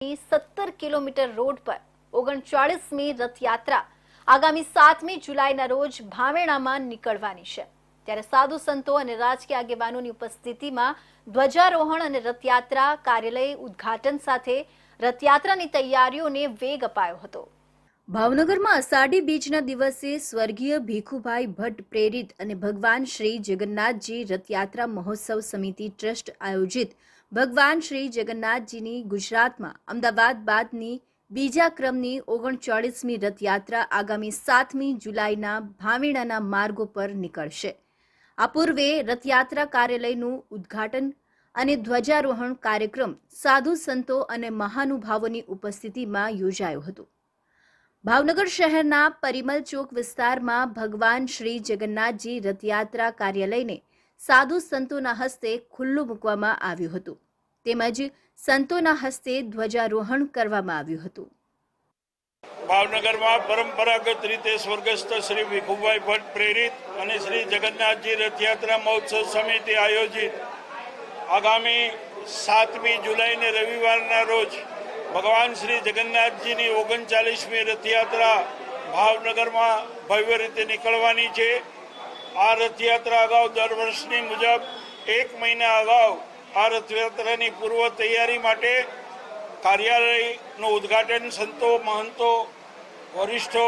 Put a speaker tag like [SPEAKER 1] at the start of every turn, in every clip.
[SPEAKER 1] 17 kilometre road પર 39મી રથયાત્રા આગામી 7મી જુલાઈના રોજ ભાવેણામાં નીકળવાની છે। ત્યારે સાધુ સંતો અને રાજકીય આગેવાનોની ઉપસ્થિતિમાં ધ્વજારોહણ અને રથયાત્રા કાર્યાલય ઉદ્ઘાટન સાથે રથયાત્રાની તૈયારીઓને વેગ અપાયો હતો। ભાવનગરમાં અષાઢી બીજના દિવસે સ્વર્ગીય ભીખુભાઈ ભટ્ટ પ્રેરિત અને ભગવાન શ્રી જગન્નાથજી રથયાત્રા મહોત્સવ સમિતિ ટ્રસ્ટ આયોજિત ભગવાન શ્રી જગન્નાથજીની ગુજરાતમાં અમદાવાદ બાદની બીજા ક્રમની 39મી રથયાત્રા આગામી 7મી જુલાઈના ભાવેણાના માર્ગો પર નીકળશે। આ પૂર્વે રથયાત્રા કાર્યાલયનું ઉદ્ઘાટન અને ધ્વજારોહણ કાર્યક્રમ સાધુ સંતો અને મહાનુભાવોની ઉપસ્થિતિમાં યોજાયો હતો। ભાવનગર શહેરના પરિમલ ચોક વિસ્તારમાં ભગવાન શ્રી જગન્નાથજી રથયાત્રા કાર્યાલયને સાધુ સંતોના હસ્તે ખુલ્લું મૂકવામાં આવ્યું હતું તેમજ સંતોના હસ્તે ધ્વજારોહણ કરવામાં આવ્યું હતું।
[SPEAKER 2] ભાવનગરમાં પરંપરાગત રીતે સ્વર્ગસ્થ શ્રી ભીખુભાઈ ભટ્ટ પ્રેરિત અને શ્રી જગન્નાથજી રથયાત્રા મહોત્સવ સમિતિ આયોજિત આગામી 7મી જુલાઈને રવિવારના રોજ ભગવાન શ્રી જગન્નાથજીની 39મી રથયાત્રા ભાવનગરમાં ભવ્ય રીતે નીકળવાની છે। આ રથયાત્રા અગાઉ દર વર્ષની મુજબ 1 મહિના અગાઉ આ રથયાત્રાની પૂર્વ તૈયારી માટે કાર્યાલયનું ઉદ્ઘાટન સંતો મહંતો વરિષ્ઠો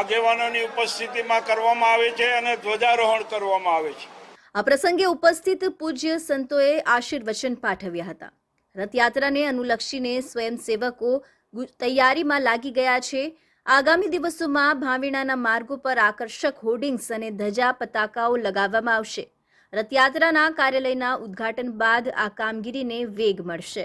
[SPEAKER 2] આગેવાનોની ઉપસ્થિતિમાં કરવામાં આવે છે અને ધ્વજારોહણ કરવામાં આવે છે।
[SPEAKER 1] આ પ્રસંગે ઉપસ્થિત પૂજ્ય સંતોએ આશીર્વચન પાઠવ્યા હતા। રથયાત્રાને અનુલક્ષીને સ્વયંસેવકો તૈયારીમાં લાગી ગયા છે। આગામી દિવસોમાં ભાવેણાના માર્ગો પર આકર્ષક હોર્ડિંગ્સ અને ધજા પતાકાઓ લગાવવામાં આવશે। રથયાત્રાના કાર્યાલયના ઉદ્ઘાટન બાદ આ કામગીરીને વેગ મળશે।